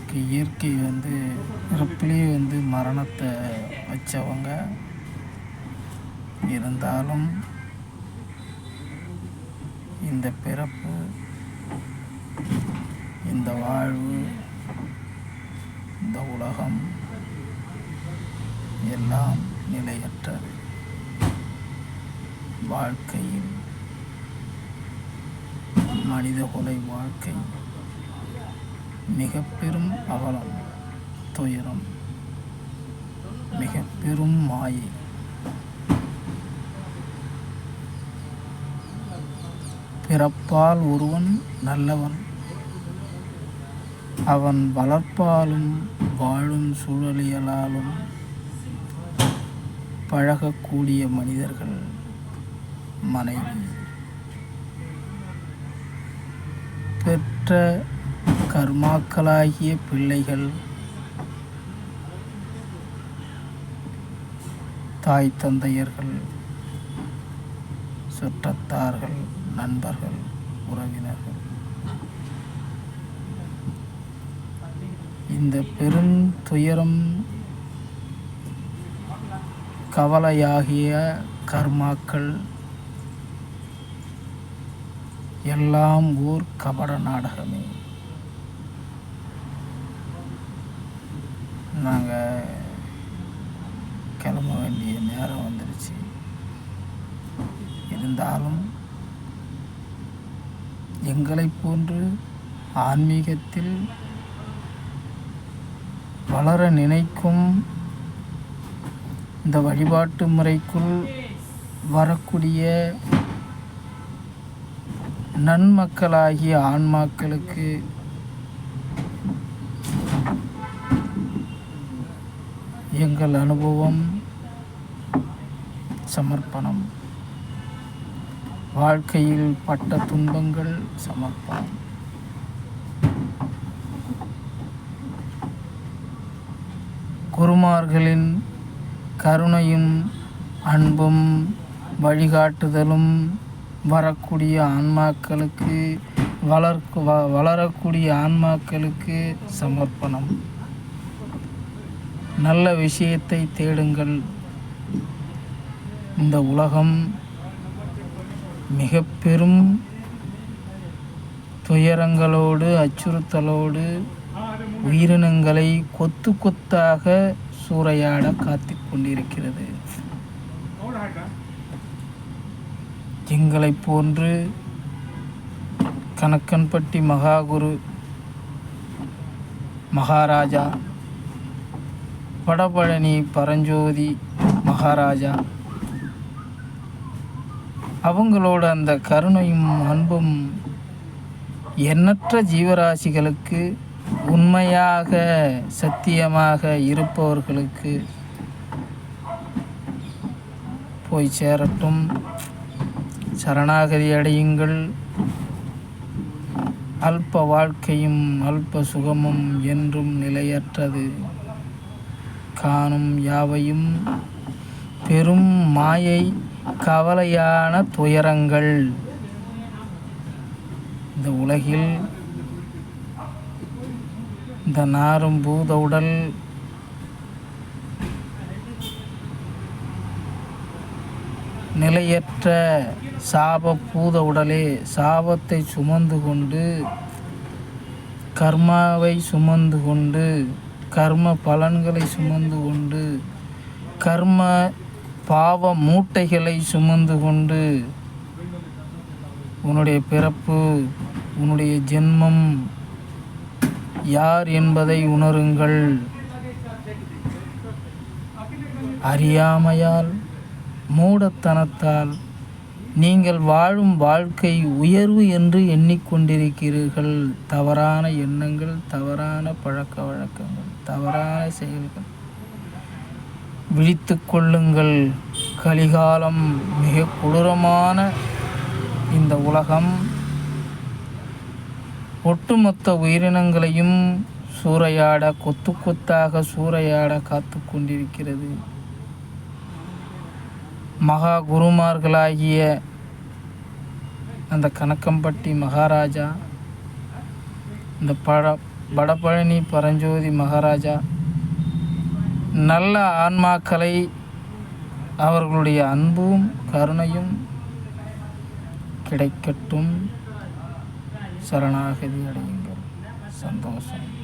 அவங்களுக்கு இயற்கை பிறப்பிலே மரணத்தை வச்சவங்க. இருந்தாலும் இந்த பிறப்பு, இந்த வாழ்வு, இந்த உலகம் எல்லாம் நிலையற்றது. வாழ்க்கையில் மனிதகுலை வாழ்க்கை மிக பெரும் அவலம், துயரம், மிக பெரும் மாயை. பிறப்பால் ஒருவன் நல்லவன், அவன் வளர்ப்பாலும் வாழும் சூழலியலாலும் பழகக்கூடிய மனிதர்கள், மனைவி, பெற்ற கர்மாக்களாகிய பிள்ளைகள், தாய் தந்தையர்கள், சுற்றத்தார்கள், நண்பர்கள், உறவினர்கள். இந்த பெரும் துயரம், கவலையாகிய கர்மாக்கள் எல்லாம் ஓர் கபட நாடகமே. நாங்கள் கிளம்ப வேண்டிய நேரம் வந்துடுச்சு. இருந்தாலும் எங்களை போன்று ஆன்மீகத்தில் வளர நினைக்கும், இந்த வழிபாட்டு முறைக்குள் வரக்கூடிய நன்மக்களாகிய ஆன்மாக்களுக்கு எங்கள் அனுபவம், சமர்ப்பணம். வாழ்க்கையில் பட்ட துன்பங்கள் சமர்ப்பணம். குருமார்களின் கருணையும் அன்பும் வழிகாட்டுதலும் வரக்கூடிய ஆன்மாக்களுக்கு, வளரக்கூடிய ஆன்மாக்களுக்கு சமர்ப்பணம். நல்ல விஷயத்தை தேடுங்கள். இந்த உலகம் மிக பெரும் துயரங்களோடு, அச்சுறுத்தலோடு உயிரினங்களை கொத்து கொத்தாக சூறையாட காத்து கொண்டிருக்கிறது. எங்களை போன்று கணக்கன்பட்டி மகாகுரு மகாராஜா, வடபழனி பரஞ்சோதி மகாராஜா, அவங்களோட அந்த கருணையும் அன்பும் எண்ணற்ற ஜீவராசிகளுக்கு, உண்மையாக சத்தியமாக இருப்பவர்களுக்கு போய் சேரட்டும். சரணாகதி அடையுங்கள். அல்ப வாழ்க்கையும் அல்ப சுகமும் என்றும் நிலையற்றது. காணும் யாவையும் பெரும் மாயை, கவலையான துயரங்கள். இந்த உலகில் இந்த நாரும் பூத உடல் நிலையற்ற சாப பூத உடலே, சாபத்தை சுமந்து கொண்டு, கர்மாவை சுமந்து கொண்டு, கர்ம பலன்களை சுமந்து கொண்டு, கர்ம பாவ மூட்டைகளை சுமந்து கொண்டு, உன்னுடைய பிறப்பு, உன்னுடைய ஜென்மம் யார் என்பதை உணருங்கள். அறியாமையால், மூடத்தனத்தால் நீங்கள் வாழும் வாழ்க்கை உயர்வு என்று எண்ணிக்கொண்டிருக்கிறீர்கள். தவறான எண்ணங்கள், தவறான பழக்க வழக்கங்கள், தவறான செயல்கள். விழித்து கொள்ளுங்கள். கலிகாலம் மிக கொடூரமான இந்த உலகம் ஒட்டுமொத்த உயிரினங்களையும் சூறையாட, கொத்து கொத்தாக சூறையாட காத்து கொண்டிருக்கிறது. மகா குருமார்களாகிய அந்த கணக்கம்பட்டி மகாராஜா, இந்த வடபழனி பரஞ்சோதி மகாராஜா நல்ல ஆன்மாக்களை அவர்களுடைய அன்பும் கருணையும் கிடைக்கட்டும். சரணாகதி அடையுங்கள். சந்தோஷம்.